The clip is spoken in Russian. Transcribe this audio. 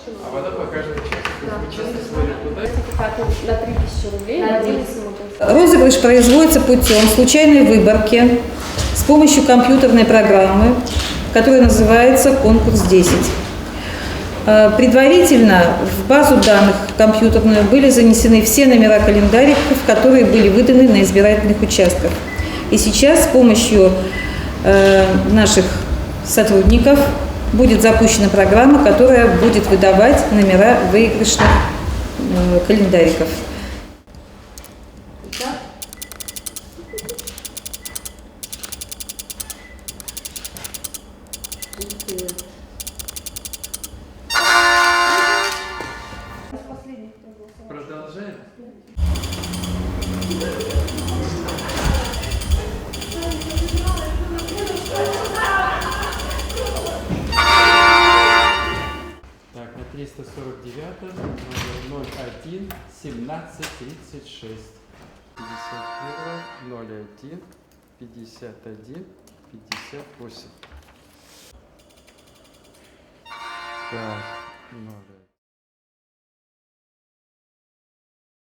А потом по каждому часу чисто смотрят туда. На 3000 рублей на один самопис. Розыгрыш производится путем случайной выборки с помощью компьютерной программы, которая называется «Конкурс 10». Предварительно в базу данных компьютерную были занесены все номера календариков, которые были выданы на избирательных участках. И сейчас с помощью наших сотрудников будет запущена программа, которая будет выдавать номера выигрышных календариков. Продолжаем. Так, на 349 номер 01 17 36 51 01 51 58. Так, 0.